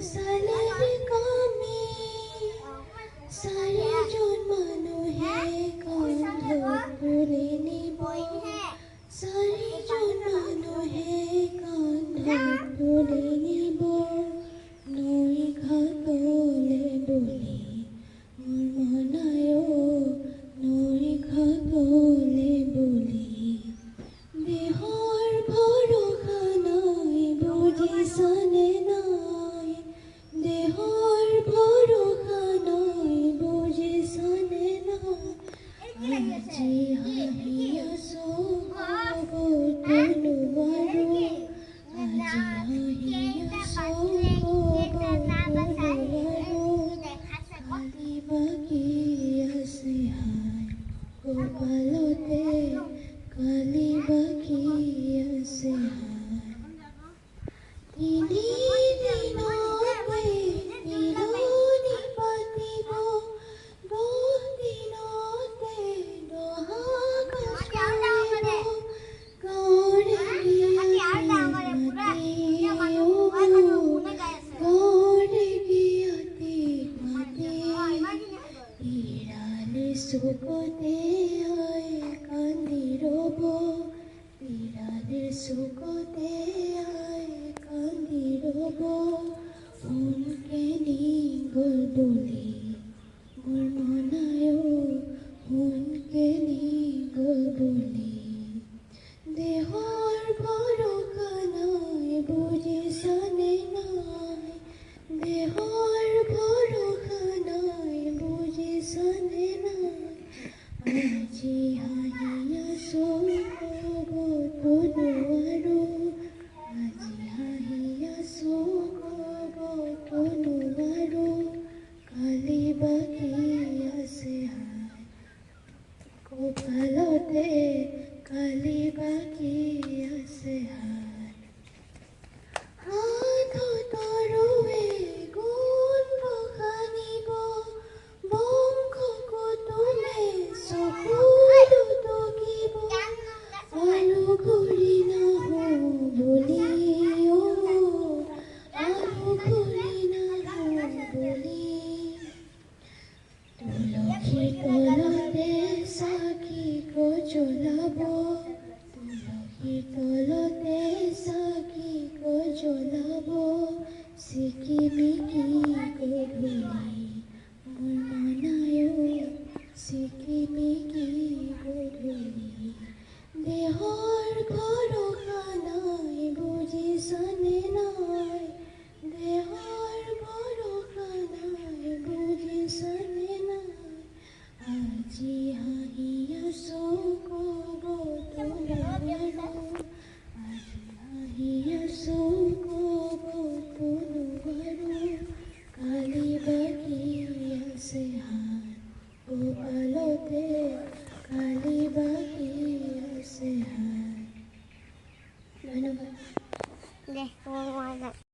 চালেৰে কামে চাৰিজন মানুহে কান্ধত তুলি নিব চাৰিজন মানুহে কান্ধত তুলি নিব নৈ ঘাটলে বুলি মোৰ মনায় নৈ ঘাটলে বুলি দেহৰ ভৰসা নাই বুজিছানে নাই দেহৰ ভৰসা নাই বুজিছানে নাই আজি হাঁহি আছো ক'বতো নোৱাৰো আজি হাঁহি আছো ক'বতো নোৱাৰো কালি বাকী আছে হাই কপালতে কালি বাকী আছে হাই তিনি দিনতে তিলনি পাতিব 10 দিনতে দহাকাশ কৰিব গাঁৱৰে গিয়াতে মাতে ইৰালে চুকতে আই কান্দি ৰ'ব ইৰালে চুকতে আই কান্দি ৰ'ব সোণকে নি গ'ল বুলি মোৰ মনায় সোণকে নি গ'ল বুলি দেহৰ ভৰসা নাই বুজিছানে নাই দেহৰ ভৰসা নাই বুজিছানে নাই আজি হাঁহি আছো ক'বতো নোৱাৰো আজি হাঁহি আছো ক'বতো নোৱাৰো কালি বাকী আছে হাই কপালতে কালি বাকী আছে হাই হাতৰুৱে গুণ বখানিব বংশকো তোলে চকুত টকিব আৰু ঘূৰি নাহো বুলি আৰু ঘূৰি নাহো বুলি তুলসীৰ তলতে চাকি জ্বলাব তুলসীৰ তলতে চাকি জ্বলাব চিকিমিকি গধূলি মোৰ মনায় চিকিমিকি গধূলি দেহৰ ঘৰ